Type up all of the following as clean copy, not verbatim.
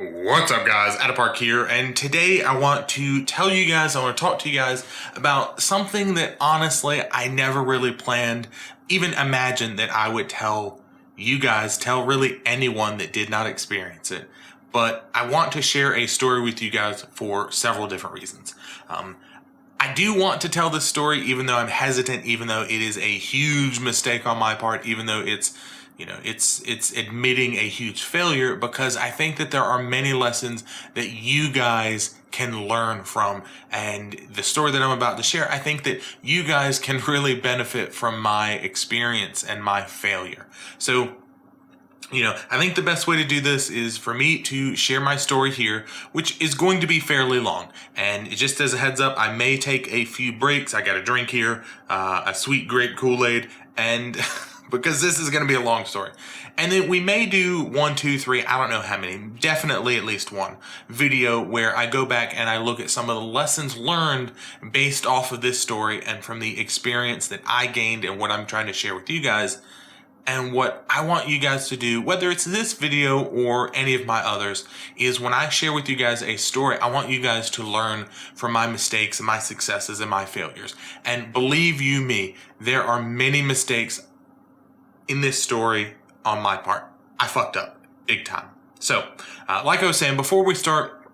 What's up, guys? Atapark here, and today I want to talk to you guys about something that honestly I never really planned, even imagined that I would tell you guys, tell really anyone that did not experience it. But I want to share a story with you guys for several different reasons. I do want to tell this story, even though I'm hesitant, even though it is a huge mistake on my part, even though it's admitting a huge failure, because I think that there are many lessons that you guys can learn from. And the story that I'm about to share, I think that you guys can really benefit from my experience and my failure. So, I think the best way to do this is for me to share my story here, which is going to be fairly long. And just as a heads up, I may take a few breaks. I got a drink here, a sweet grape Kool-Aid, and because this is going to be a long story. And then we may do 1, 2, 3, I don't know how many, definitely at least one video where I go back and I look at some of the lessons learned based off of this story and from the experience that I gained and what I'm trying to share with you guys. And what I want you guys to do, whether it's this video or any of my others, is when I share with you guys a story, I want you guys to learn from my mistakes and my successes and my failures. And believe you me, there are many mistakes in this story on my part. I fucked up big time. So, like I was saying, before we start,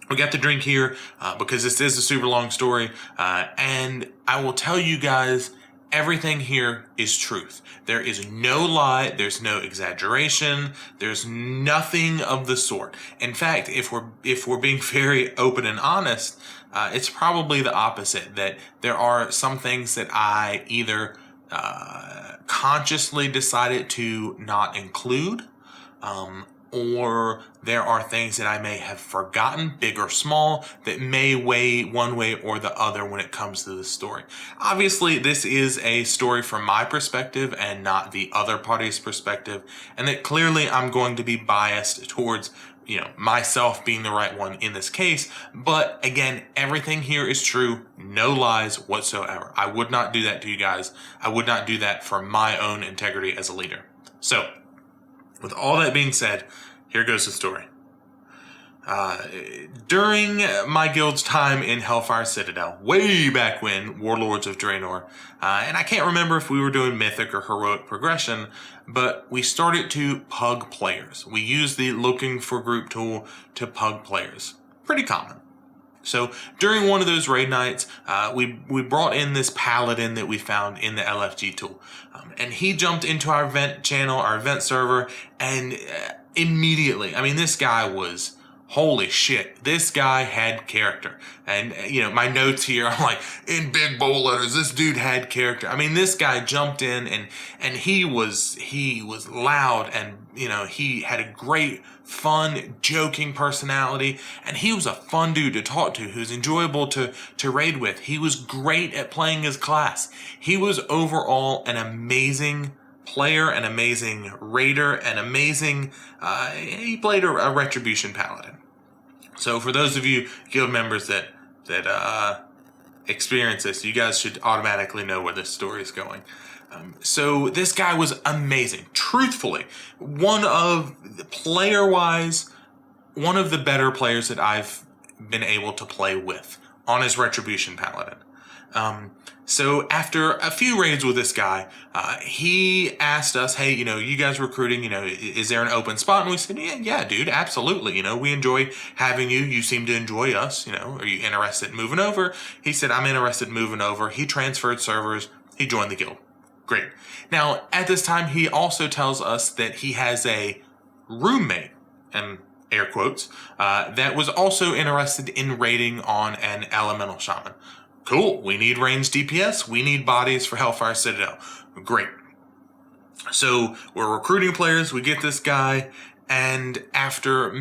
we got the drink here because this is a super long story. And I will tell you guys, everything here is truth. There is no lie. There's no exaggeration. There's nothing of the sort. In fact, if we're being very open and honest, it's probably the opposite. That there are some things that I either consciously decided to not include, or there are things that I may have forgotten, big or small, that may weigh one way or the other when it comes to the story. Obviously, this is a story from my perspective and not the other party's perspective, and that clearly I'm going to be biased towards myself being the right one in this case. But again, everything here is true, no lies whatsoever. I would not do that to you guys. I would not do that for my own integrity as a leader. So, with all that being said, here goes the story. During my guild's time in Hellfire Citadel, way back when, Warlords of Draenor, and I can't remember if we were doing mythic or heroic progression, but we started to pug players. We used the looking for group tool to pug players. Pretty common. So during one of those raid nights, we brought in this paladin that we found in the LFG tool. And he jumped into our event channel, our event server, and immediately, this guy was... holy shit, this guy had character. And, my notes here, I'm like, in big bold letters, this dude had character. This guy jumped in and he was loud and, he had a great, fun, joking personality. And he was a fun dude to talk to, who's enjoyable to raid with. He was great at playing his class. He was overall an amazing player, an amazing raider, an amazing, he played a Retribution Paladin. So for those of you guild members that experience this, you guys should automatically know where this story is going. So this guy was amazing. Truthfully, player-wise, one of the better players that I've been able to play with on his Retribution Paladin. So after a few raids with this guy, he asked us, hey, you guys recruiting, is there an open spot? And we said, yeah, dude, absolutely. We enjoy having you. You seem to enjoy us. Are you interested in moving over? He said, I'm interested in moving over. He transferred servers. He joined the guild. Great. Now, at this time, he also tells us that he has a roommate, and air quotes, that was also interested in raiding on an elemental shaman. Cool, we need ranged DPS, we need bodies for Hellfire Citadel. Great. So we're recruiting players, we get this guy, and after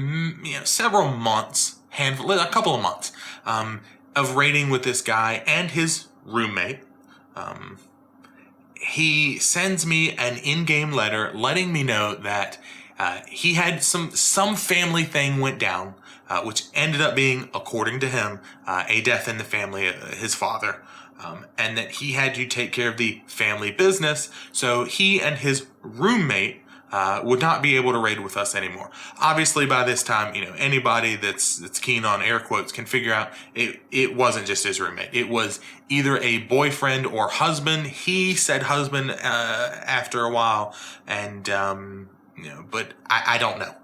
several months, a couple of months, of raiding with this guy and his roommate, he sends me an in-game letter letting me know that he had some family thing went down, which ended up being, according to him, a death in the family, his father, and that he had to take care of the family business. So he and his roommate would not be able to raid with us anymore. Obviously, by this time, anybody that's keen on air quotes can figure out it wasn't just his roommate. It was either a boyfriend or husband. He said husband after a while, and but I don't know.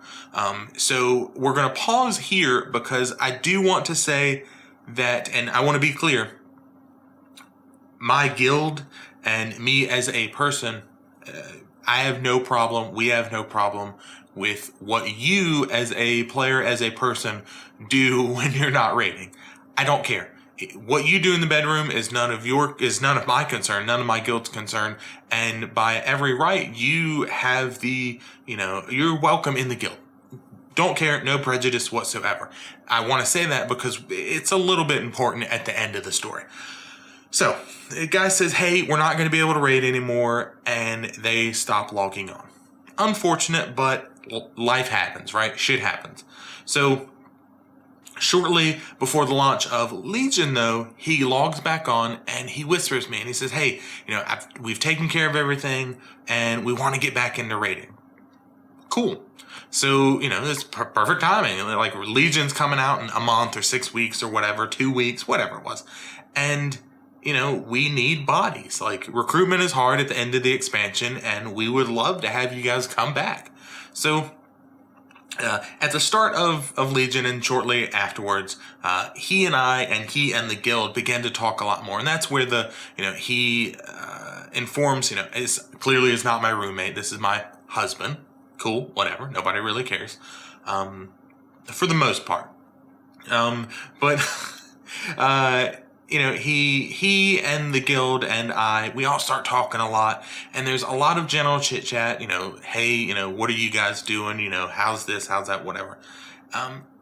So we're going to pause here because I do want to say that, and I want to be clear, my guild and me as a person, I have no problem, we have no problem with what you as a player, as a person, do when you're not raiding. I don't care. What you do in the bedroom is none of my concern, none of my guild's concern, and by every right, you have you're welcome in the guild. Don't care, no prejudice whatsoever. I want to say that because it's a little bit important at the end of the story. So, the guy says, hey, we're not going to be able to raid anymore, and they stop logging on. Unfortunate, but life happens, right? Shit happens. So, shortly before the launch of Legion, though, he logs back on, and he whispers me, and he says, hey, we've taken care of everything, and we want to get back into raiding. Cool. So, it's perfect timing. Like, Legion's coming out in a month or 6 weeks or whatever, 2 weeks, whatever it was. And we need bodies. Like, recruitment is hard at the end of the expansion, and we would love to have you guys come back. So, at the start of Legion and shortly afterwards, he and the guild began to talk a lot more. And that's where he informs, clearly is not my roommate. This is my husband. Cool, whatever. Nobody really cares. For the most part. But, he and the guild and we all start talking a lot, and there's a lot of general chit chat, hey, what are you guys doing? How's this, how's that, whatever.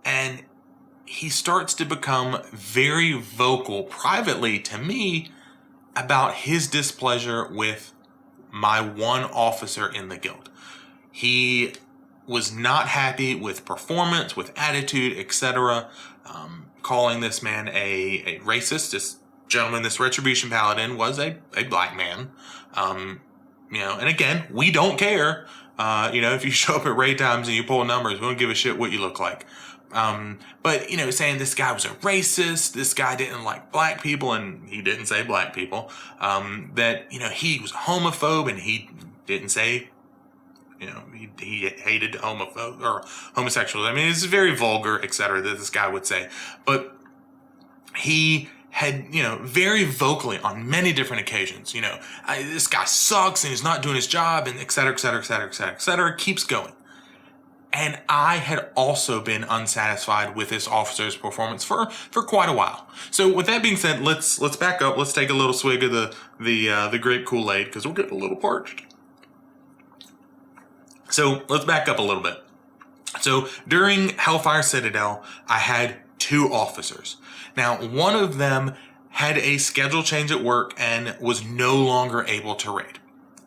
And he starts to become very vocal privately to me about his displeasure with my one officer in the guild. He was not happy with performance, with attitude, etc., calling this man a racist. This gentleman, this Retribution Paladin, was a black man. And again, we don't care. If you show up at raid times and you pull numbers, we don't give a shit what you look like. But, saying this guy was a racist, this guy didn't like black people, and he didn't say black people, that, he was a homophobe, and he didn't say, he hated homophobe or homosexuals. I mean, it's very vulgar, etc., that this guy would say. But he had, very vocally on many different occasions, this guy sucks and he's not doing his job, and etc., etc., etc., etc., etc., keeps going. And I had also been unsatisfied with this officer's performance for quite a while. So with that being said, let's back up. Let's take a little swig of the grape Kool-Aid, because we're getting a little parched. So let's back up a little bit. So during Hellfire Citadel, I had 2 officers. Now, one of them had a schedule change at work and was no longer able to raid.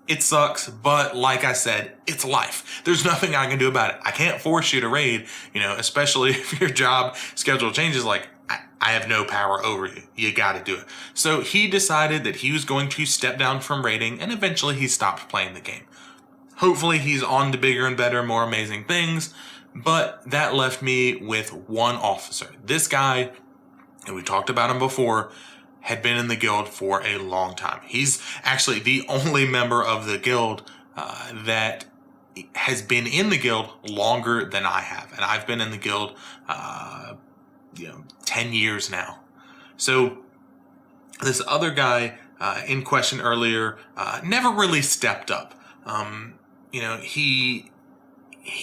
It sucks, but like I said, it's life. There's nothing I can do about it. I can't force you to raid, especially if your job schedule changes. Like, I have no power over you. You gotta do it. So he decided that he was going to step down from raiding, and eventually he stopped playing the game. Hopefully he's on to bigger and better, more amazing things, but that left me with one officer. This guy, and we talked about him before, had been in the guild for a long time. He's actually the only member of the guild that has been in the guild longer than I have. And I've been in the guild, 10 years now. So this other guy in question earlier never really stepped up. He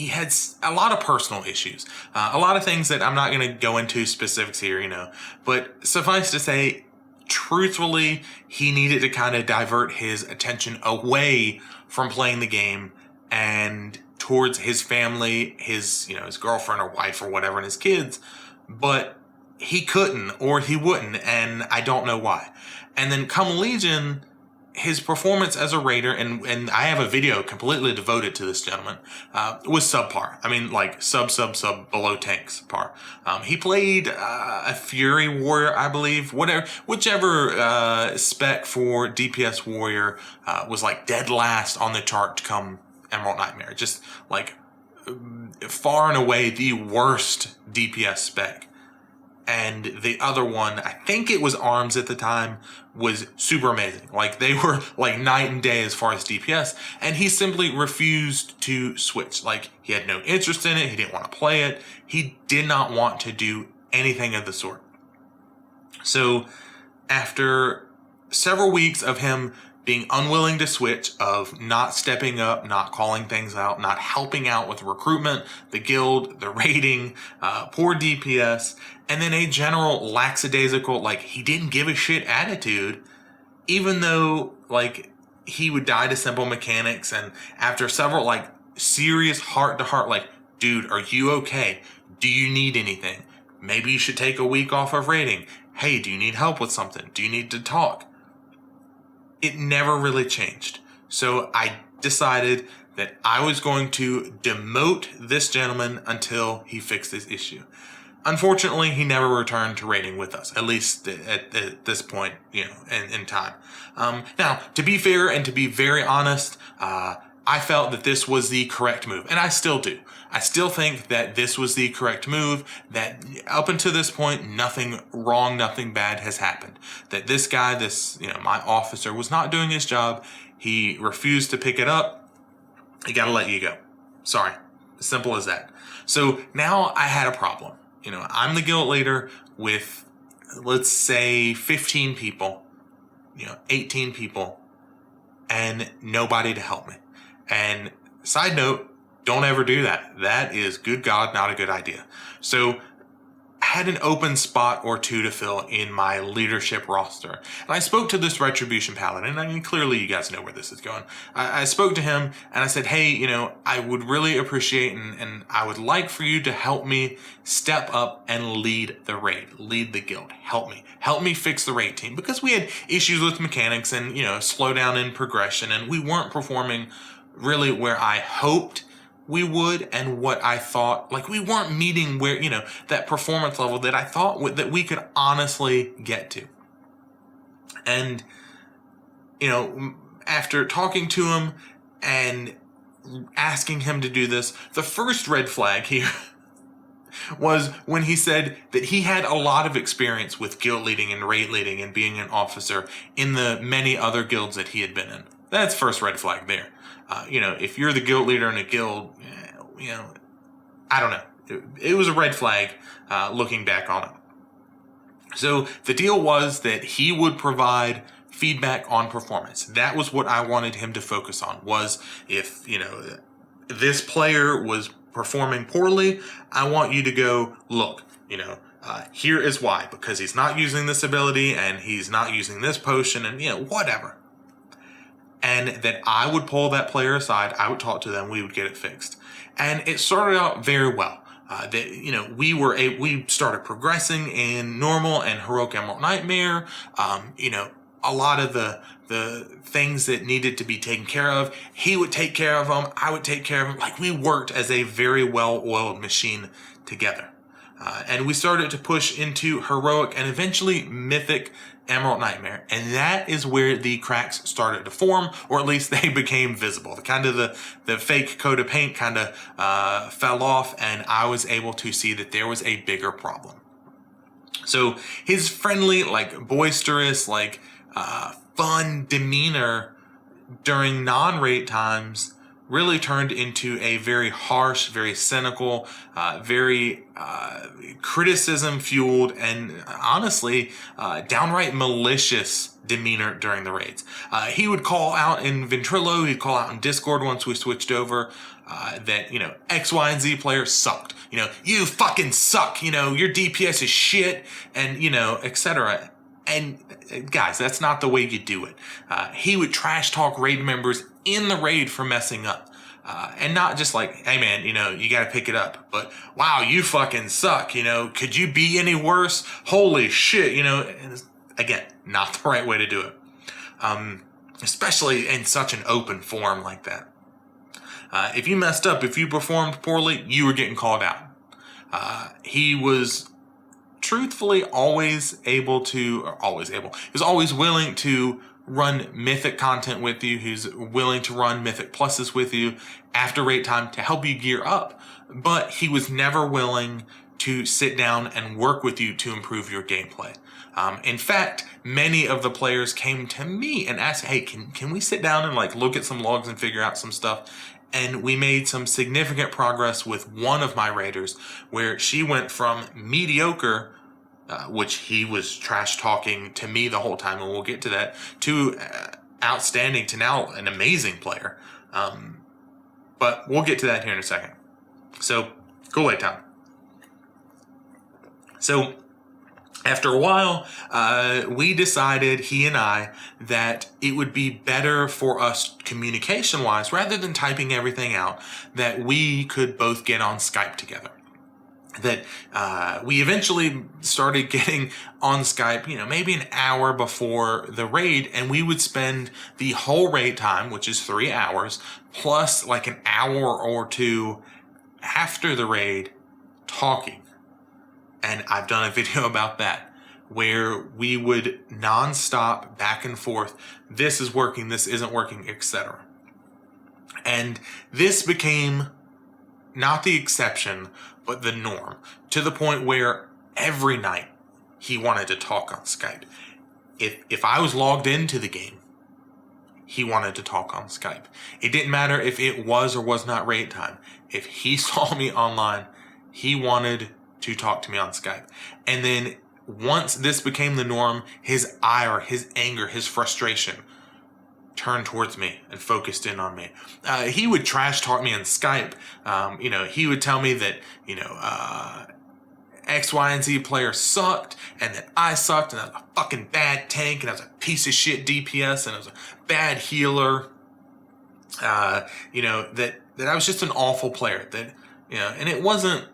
had a lot of personal issues, a lot of things that I'm not going to go into specifics here, but suffice to say, truthfully, he needed to kind of divert his attention away from playing the game and towards his family, his girlfriend or wife or whatever, and his kids, but he couldn't, or he wouldn't, and I don't know why. And then come Legion, his performance as a raider, and I have a video completely devoted to this gentleman, was subpar. I mean, like sub below tanks par. He played a Fury Warrior, I believe, whichever spec for DPS Warrior was like dead last on the chart to come Emerald Nightmare. Just like far and away the worst DPS spec. And the other one, I think it was Arms at the time, was super amazing. Like, they were like night and day as far as DPS, and he simply refused to switch. Like, he had no interest in it, he didn't want to play it, he did not want to do anything of the sort. So, after several weeks of him being unwilling to switch, of not stepping up, not calling things out, not helping out with recruitment, the guild, the raiding, poor DPS, and then a general lackadaisical, like, he didn't give a shit attitude, even though, like, he would die to simple mechanics, and after several, like, serious heart-to-heart, like, dude, are you okay? Do you need anything? Maybe you should take a week off of raiding. Hey, do you need help with something? Do you need to talk? It never really changed. So I decided that I was going to demote this gentleman until he fixed this issue. Unfortunately, he never returned to raiding with us, at least at this point, in time. Now, to be fair and to be very honest, I felt that this was the correct move, and I still do. I still think that this was the correct move, that up until this point, nothing wrong, nothing bad has happened. That this guy, my officer, was not doing his job. He refused to pick it up. I gotta let you go. Sorry. As simple as that. So now I had a problem. I'm the guild leader with, let's say, 15 people, 18 people, and nobody to help me. And side note, don't ever do that. That is, good God, not a good idea. So I had an open spot or two to fill in my leadership roster. And I spoke to this Retribution Paladin, and clearly you guys know where this is going. I spoke to him, and I said, hey, I would really appreciate and I would like for you to help me step up and lead the raid, lead the guild. Help me fix the raid team. Because we had issues with mechanics and, slow down in progression, and we weren't performing really where I hoped we would, and what I thought, like, we weren't meeting where, that performance level that I thought that we could honestly get to. And, after talking to him and asking him to do this, the first red flag here was when he said that he had a lot of experience with guild leading and raid leading and being an officer in the many other guilds that he had been in. That's first red flag there. If you're the guild leader in a guild, I don't know. It was a red flag looking back on it. So the deal was that he would provide feedback on performance. That was what I wanted him to focus on, was if, this player was performing poorly, I want you to go, look, here is why. Because he's not using this ability and he's not using this potion and, whatever. And that I would pull that player aside, I would talk to them, we would get it fixed. And it started out very well. We started progressing in normal and heroic Emerald Nightmare. A lot of the things that needed to be taken care of, he would take care of them, I would take care of them. Like, we worked as a very well-oiled machine together. And we started to push into heroic and eventually mythic Emerald Nightmare. And that is where the cracks started to form, or at least they became visible. The fake coat of paint kind of fell off, and I was able to see that there was a bigger problem. So his friendly, boisterous, fun demeanor during non-raid times really turned into a very harsh, very cynical, very criticism-fueled, and honestly, downright malicious demeanor during the raids. He would call out in Ventrilo, he'd call out in Discord once we switched over, that, X, Y, and Z players sucked. You fucking suck, your DPS is shit, and, etc. And guys, that's not the way you do it. He would trash talk raid members in the raid for messing up. And not just like, hey man, you gotta pick it up. But wow, you fucking suck, could you be any worse? Holy shit, and again, not the right way to do it. Especially in such an open forum like that. If you messed up, if you performed poorly, you were getting called out. He was truthfully he was always willing to run Mythic content with you, who's willing to run Mythic Pluses with you after raid time to help you gear up, but he was never willing to sit down and work with you to improve your gameplay. In fact, many of the players came to me and asked, hey, can we sit down and like look at some logs and figure out some stuff? And we made some significant progress with one of my raiders, where she went from mediocre, which he was trash talking to me the whole time, and we'll get to that, to outstanding to now an amazing player. But we'll get to that here in a second. So, Kool-Aid time. So, after a while, we decided, he and I, that it would be better for us communication-wise, rather than typing everything out, that we could both get on Skype together. That we eventually started getting on Skype, maybe an hour before the raid, and we would spend the whole raid time, which is 3 hours, plus like an hour or two after the raid talking. And I've done a video about that, where we would nonstop back and forth. This is working, this isn't working, etc. And this became not the exception, but the norm, to the point where every night he wanted to talk on Skype. If I was logged into the game, he wanted to talk on Skype. It didn't matter if it was or was not raid time. If he saw me online, he wanted to talk to me on Skype. And then once this became the norm, his ire, his anger, his frustration turned towards me and focused in on me. He would trash talk me on Skype. He would tell me that, X, Y, and Z player sucked, and that I sucked, and I was a fucking bad tank, and I was a piece of shit DPS, and I was a bad healer. That I was just an awful player. And it wasn't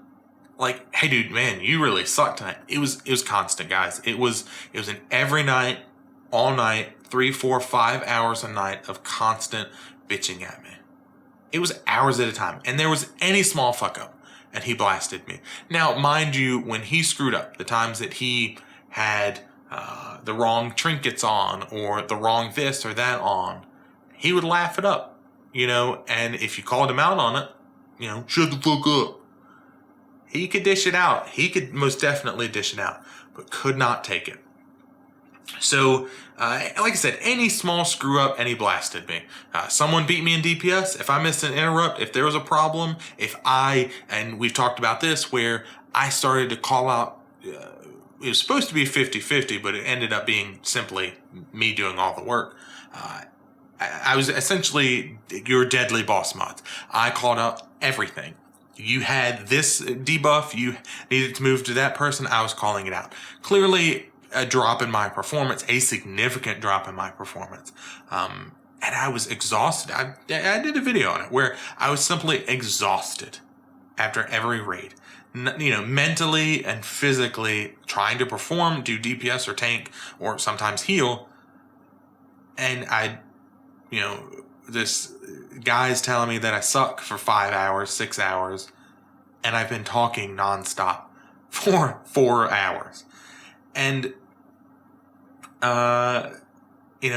like, hey dude, man, you really sucked tonight. It was constant, guys. It was an every night, all night, 3, 4, 5 hours a night of constant bitching at me. It was hours at a time. And there was any small fuck up, and he blasted me. Now, mind you, when he screwed up, the times that he had the wrong trinkets on, or the wrong this or that on, he would laugh it up, and if you called him out on it, shut the fuck up. He could dish it out. He could most definitely dish it out, but could not take it. So, like I said, any small screw up, and he blasted me. Someone beat me in DPS. If I missed an interrupt, if there was a problem, and we've talked about this, where I started to call out, it was supposed to be 50-50, but it ended up being simply me doing all the work. I was essentially your deadly boss mods. I called out everything. You had this debuff, you needed to move to that person, I was calling it out. Clearly, a drop in my performance, a significant drop in my performance. And I was exhausted. I did a video on it where I was simply exhausted after every raid. Mentally and physically trying to perform, do DPS or tank, or sometimes heal. And this guy's telling me that I suck for 5 hours, 6 hours, and I've been talking nonstop for 4 hours. And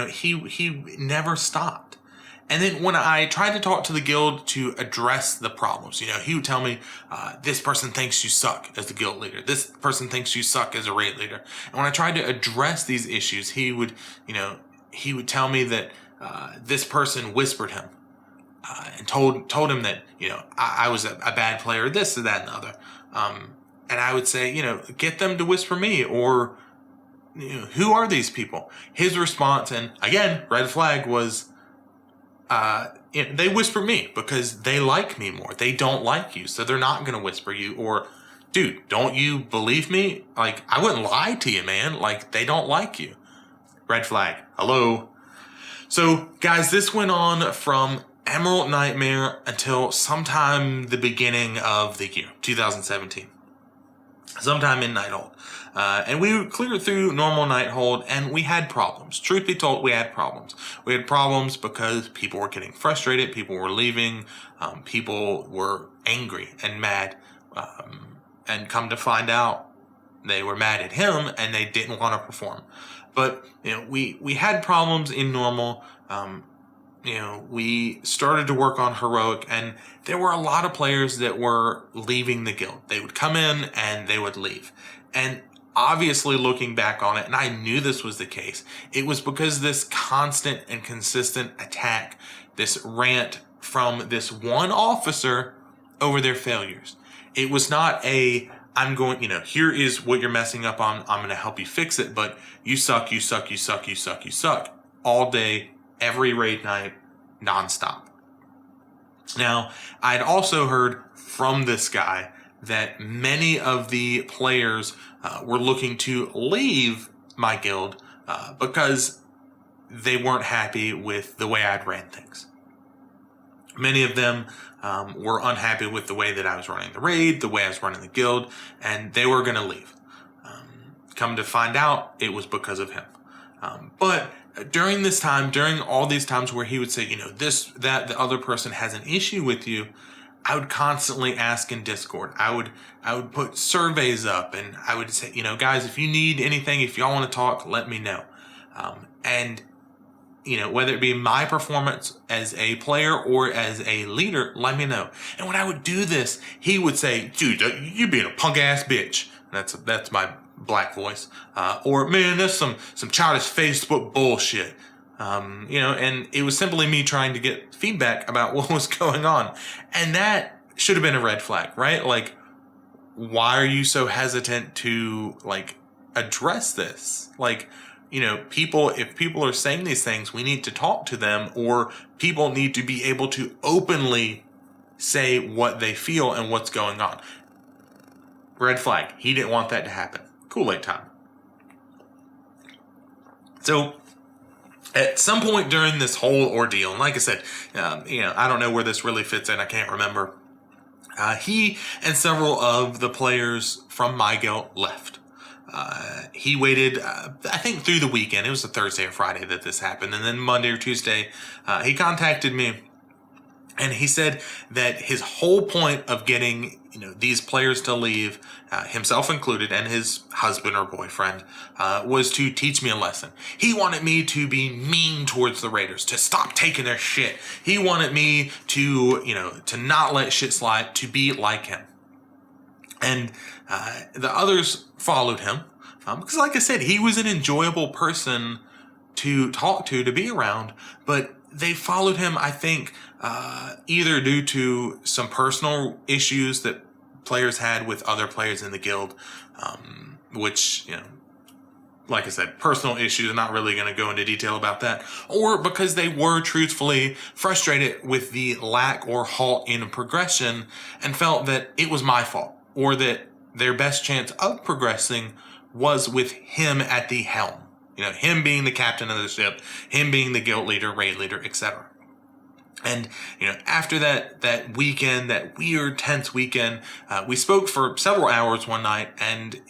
he never stopped. And then when I tried to talk to the guild to address the problems, he would tell me, this person thinks you suck as the guild leader. This person thinks you suck as a raid leader. And when I tried to address these issues, he would tell me that this person whispered him and told him that, I was a bad player, this or that and the other. And I would say, get them to whisper me, or, who are these people? His response, and again, red flag, was, they whisper me because they like me more. They don't like you, so they're not going to whisper you. Or, dude, don't you believe me? Like, I wouldn't lie to you, man. Like, they don't like you. Red flag. Hello. So, guys, this went on from Emerald Nightmare until sometime the beginning of the year, 2017. Sometime in Nighthold. And we cleared through normal Nighthold, and we had problems. Truth be told, we had problems. We had problems because people were getting frustrated, people were leaving, people were angry and mad. And come to find out, they were mad at him, and they didn't want to perform. But we had problems in normal. We started to work on heroic, and there were a lot of players that were leaving the guild. They would come in and they would leave. And obviously, looking back on it, and I knew this was the case, it was because this constant and consistent attack, this rant from this one officer over their failures. It was not here is what you're messing up on. I'm going to help you fix it, but you suck, you suck, you suck, you suck, you suck. All day, every raid night, nonstop. Now, I'd also heard from this guy that many of the players were looking to leave my guild because they weren't happy with the way I'd ran things. Many of them were unhappy with the way that I was running the raid, the way I was running the guild, and they were going to leave. Come to find out, it was because of him. But during this time, during all these times where he would say, the other person has an issue with you, I would constantly ask in Discord. I would put surveys up, and I would say, guys, if you need anything, if y'all want to talk, let me know. And whether it be my performance as a player or as a leader, let me know. And when I would do this, he would say, dude, you being a punk ass bitch. That's my black voice. Or, man, that's some childish Facebook bullshit. And it was simply me trying to get feedback about what was going on. And that should have been a red flag, right? Like, why are you so hesitant to, address this? If people are saying these things, we need to talk to them, or people need to be able to openly say what they feel and what's going on. Red flag. He didn't want that to happen. Kool-Aid time. So, at some point during this whole ordeal, and like I said, I don't know where this really fits in. I can't remember. He and several of the players from my guild left. He waited, I think, through the weekend. It was a Thursday or Friday that this happened. And then Monday or Tuesday, he contacted me. And he said that his whole point of getting, these players to leave, himself included, and his husband or boyfriend, was to teach me a lesson. He wanted me to be mean towards the raiders, to stop taking their shit. He wanted me to, to not let shit slide, to be like him. And the others followed him because, like I said, he was an enjoyable person to talk to be around. But they followed him, I think, either due to some personal issues that players had with other players in the guild, which, like I said, personal issues. I'm not really going to go into detail about that. Or because they were truthfully frustrated with the lack or halt in progression and felt that it was my fault, or that their best chance of progressing was with him at the helm. Him being the captain of the ship, him being the guild leader, raid leader, etc. And, after that weekend, that weird, tense weekend, we spoke for several hours one night, and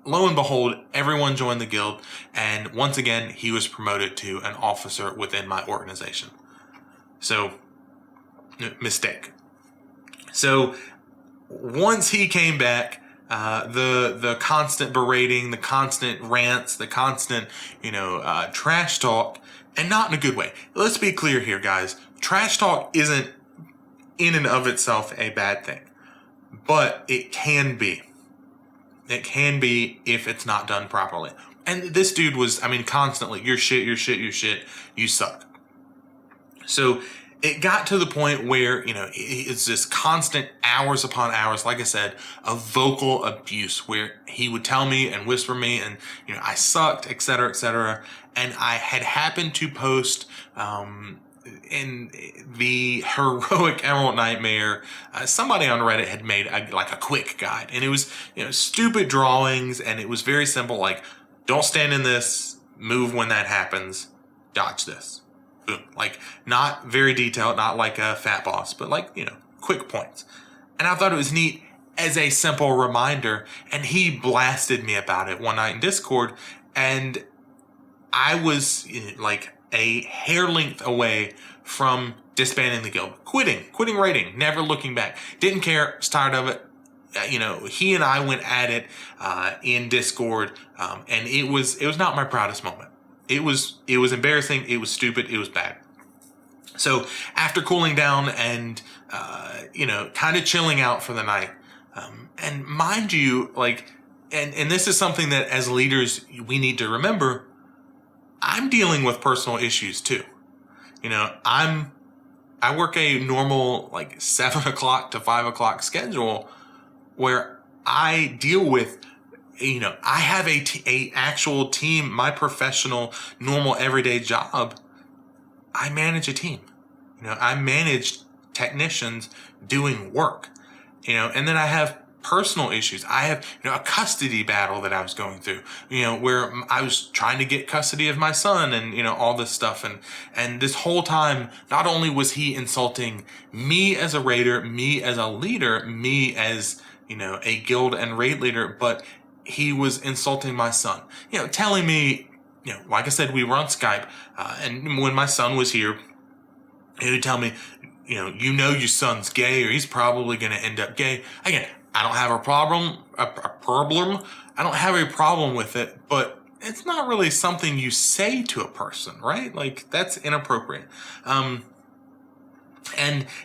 lo and behold, everyone joined the guild, and once again, he was promoted to an officer within my organization. So, mistake. So, once he came back, the constant berating, the constant rants, the constant, trash talk, and not in a good way. Let's be clear here, guys. Trash talk isn't in and of itself a bad thing, but it can be. It can be if it's not done properly. And this dude was, constantly, you're shit, you're shit, you're shit, you suck. So it got to the point where, it's this constant hours upon hours, like I said, of vocal abuse where he would tell me and whisper me and, I sucked, etc., etc. And I had happened to post, in the Heroic Emerald Nightmare, somebody on Reddit had made a quick guide, and it was, stupid drawings, and it was very simple, like, don't stand in this, move when that happens, dodge this. Boom. Not very detailed, not like a fat boss, but quick points. And I thought it was neat as a simple reminder, and he blasted me about it one night in Discord, and I was a hair length away from disbanding the guild, quitting raiding, never looking back. Didn't care, was tired of it, he and I went at it in Discord, and it was not my proudest moment. It was embarrassing. It was stupid. It was bad. So after cooling down and kind of chilling out for the night, and mind you, and this is something that as leaders we need to remember. I'm dealing with personal issues too. I work a normal 7 o'clock to 5 o'clock schedule where I deal with, I have a actual team. My professional, normal, everyday job, I manage a team. I manage technicians doing work. And then I have personal issues. I have, a custody battle that I was going through, where I was trying to get custody of my son and, all this stuff. And this whole time, not only was he insulting me as a raider, me as a leader, me as, a guild and raid leader, but he was insulting my son, telling me, like I said, we were on Skype, and when my son was here, he would tell me, your son's gay, or he's probably going to end up gay. Again, I don't have a problem. I don't have a problem with it, but it's not really something you say to a person, right? That's inappropriate. And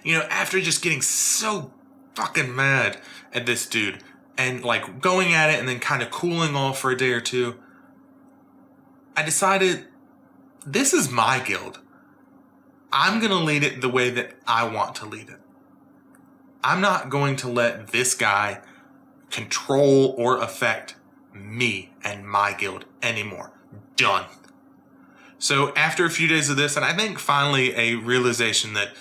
after just getting so fucking mad at this dude and going at it and then kind of cooling off for a day or two, I decided this is my guild. I'm going to lead it the way that I want to lead it. I'm not going to let this guy control or affect me and my guild anymore. Done. So after a few days of this, and I think finally a realization that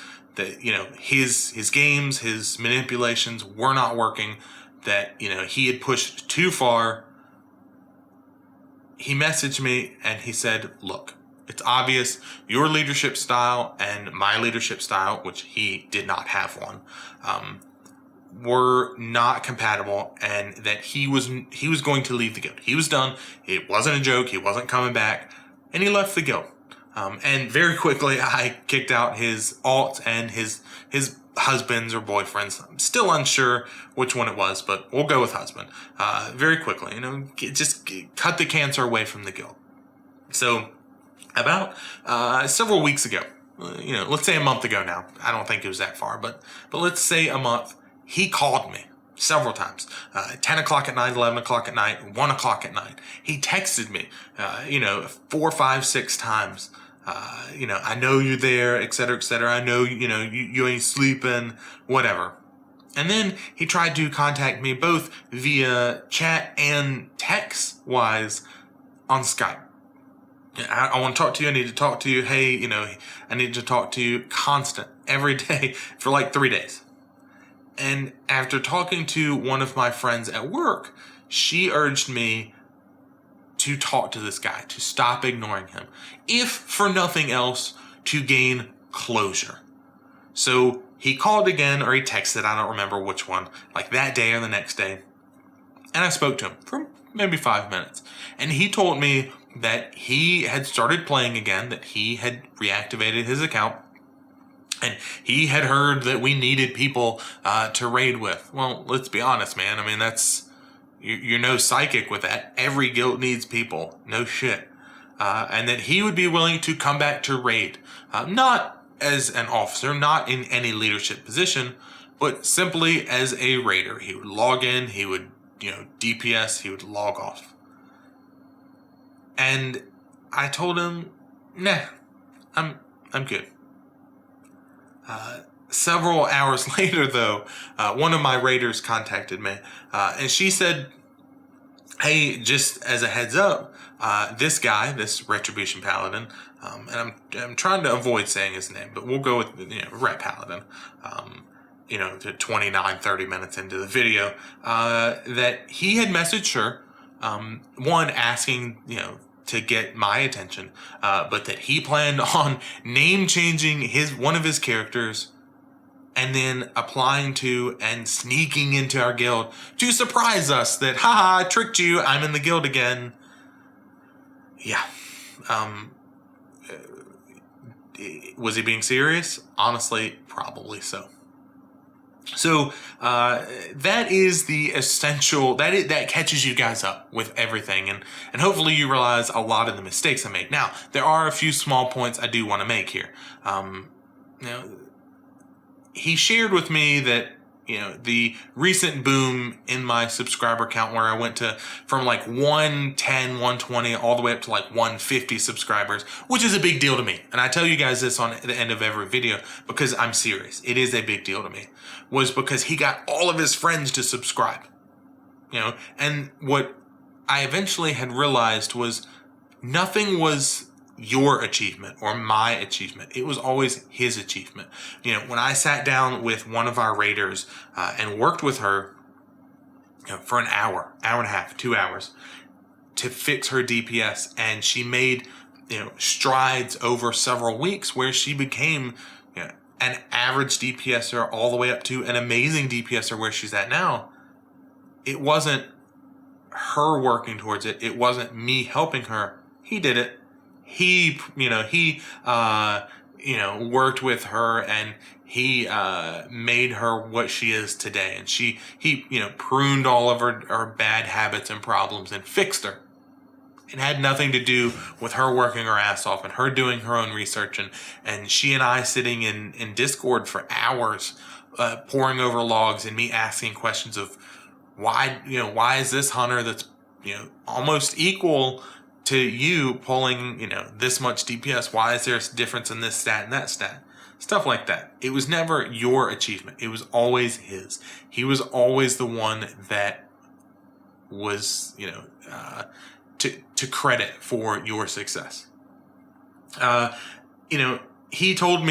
his games, his manipulations were not working, that he had pushed too far, he messaged me and he said, look, it's obvious your leadership style and my leadership style, which he did not have one, were not compatible, and that he was going to leave the guild. He was done. It wasn't a joke. He wasn't coming back, and he left the guild. And very quickly, I kicked out his alt and his husbands or boyfriends. I'm still unsure which one it was, but we'll go with husband. Very quickly, just cut the cancer away from the guild. So about several weeks ago, let's say a month ago now. I don't think it was that far, but let's say a month. He called me several times, 10 o'clock at night, 11 o'clock at night, 1 o'clock at night. He texted me, 4, 5, 6 times. I know you're there, et cetera, et cetera. I know, you ain't sleeping, whatever. And then he tried to contact me both via chat and text wise on Skype. I want to talk to you. I need to talk to you. Hey, I need to talk to you constant every day for 3 days. And after talking to one of my friends at work, she urged me to talk to this guy, to stop ignoring him, if for nothing else, to gain closure. So he called again, or he texted, I don't remember which one, that day or the next day. And I spoke to him for maybe 5 minutes. And he told me that he had started playing again, that he had reactivated his account, and he had heard that we needed people to raid with. Well, let's be honest, man. I mean, you're no psychic with that. Every guild needs people. No shit. And that he would be willing to come back to raid. Not as an officer, not in any leadership position, but simply as a raider. He would log in, he would, DPS, he would log off. And I told him, nah, I'm good. Several hours later, though, one of my raiders contacted me, and she said, hey, just as a heads up, this guy, this Retribution Paladin, and I'm trying to avoid saying his name, but we'll go with, Ret Paladin, to 29, 30 minutes into the video, that he had messaged her, one, asking, to get my attention, but that he planned on name changing one of his characters and then applying to and sneaking into our guild to surprise us that, haha, I tricked you, I'm in the guild again. Yeah. Was he being serious? Honestly, probably so. So that is the essential, that catches you guys up with everything. And hopefully you realize a lot of the mistakes I made. Now, there are a few small points I do want to make here. You know, he shared with me that, you know, the recent boom in my subscriber count where I went to from like 110, 120 all the way up to like 150 subscribers, which is a big deal to me. And I tell you guys this on the end of every video because I'm serious. It is a big deal to me. Was because he got all of his friends to subscribe. You know, and what I eventually had realized was nothing was your achievement or my achievement. It was always his achievement. You know, when I sat down with one of our raiders and worked with her, you know, for an hour, hour and a half, 2 hours to fix her DPS, and she made, you know, strides over several weeks where she became, you know, an average DPSer all the way up to an amazing DPSer where she's at now. It wasn't her working towards it. It wasn't me helping her. He did it. He worked with her and he made her what she is today. And he pruned all of her bad habits and problems and fixed her. It had nothing to do with her working her ass off and her doing her own research and she and I sitting in Discord for hours, poring over logs and me asking questions of why is this hunter that's, you know, almost equal to you pulling, you know, this much DPS? Why is there a difference in this stat and that stat? Stuff like that. It was never your achievement. It was always his. He was always the one that was, you know, to credit for your success. You know, he shared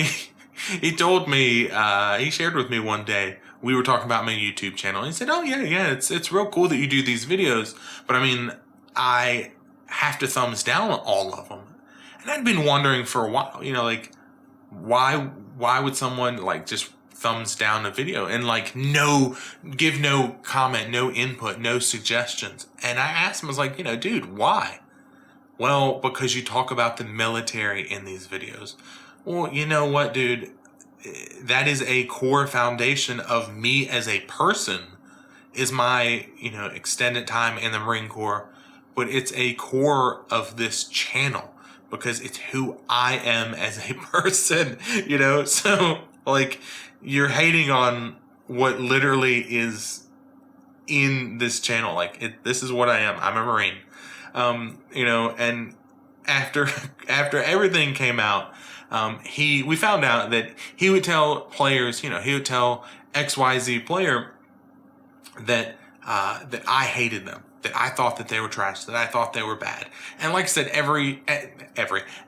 with me one day, we were talking about my YouTube channel. And he said, "Oh yeah, it's real cool that you do these videos, but I mean, I have to thumbs down all of them." And I'd been wondering for a while, you know, like why would someone like just thumbs down a video and like give no comment, no input, no suggestions? And I asked him, I was like, you know, dude, why? Well, because you talk about the military in these videos. Well, you know what, dude? That is a core foundation of me as a person, is my, you know, extended time in the Marine Corps, but it's a core of this channel because it's who I am as a person, you know? So, like, you're hating on what literally is in this channel. Like, this is what I am. I'm a Marine. You know, and after everything came out, we found out that he would tell players, you know, he would tell XYZ player that I hated them, that I thought that they were trash, that I thought they were bad. And like I said,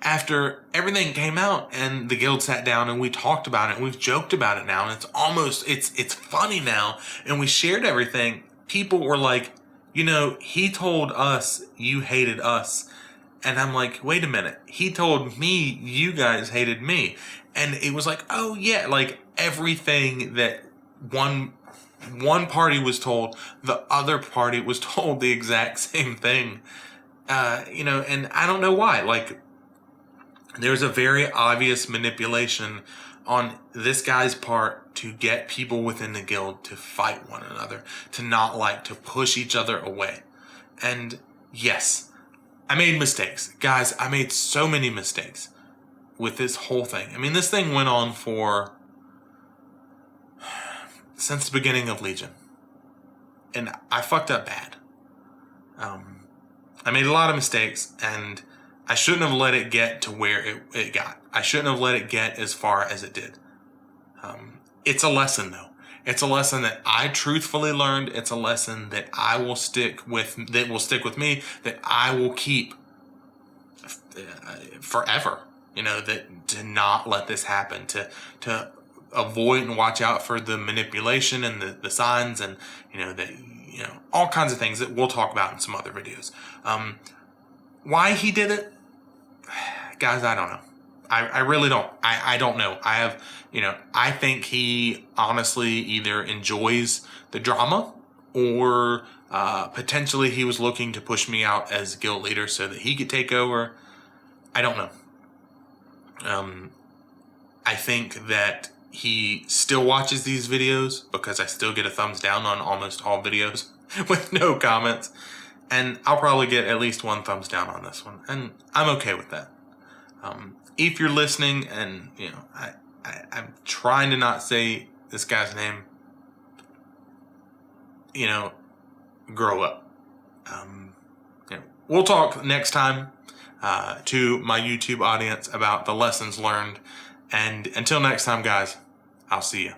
after everything came out and the guild sat down and we talked about it and we've joked about it now, and it's funny now, and we shared everything, people were like, you know, he told us you hated us. And I'm like, wait a minute. He told me you guys hated me. And it was like, oh yeah, like everything that one party was told, the other party was told the exact same thing. You know, and I don't know why. Like, there's a very obvious manipulation on this guy's part to get people within the guild to fight one another, to push each other away. And yes, I made mistakes. Guys, I made so many mistakes with this whole thing. I mean, this thing went on since the beginning of Legion. And I fucked up bad. I made a lot of mistakes, and I shouldn't have let it get to where it got. I shouldn't have let it get as far as it did. It's a lesson, though. It's a lesson that I truthfully learned. It's a lesson that will stick with me, that I will keep forever. You know, that to not let this happen, to avoid and watch out for the manipulation and the signs, and all kinds of things that we'll talk about in some other videos. Why he did it, guys, I don't know. I really don't. I don't know. I think he honestly either enjoys the drama or potentially he was looking to push me out as guild leader so that he could take over. I don't know. I think that he still watches these videos because I still get a thumbs down on almost all videos with no comments. And I'll probably get at least one thumbs down on this one. And I'm okay with that. If you're listening, and I'm trying to not say this guy's name, grow up. We'll talk next time to my YouTube audience about the lessons learned. And until next time, guys, I'll see you.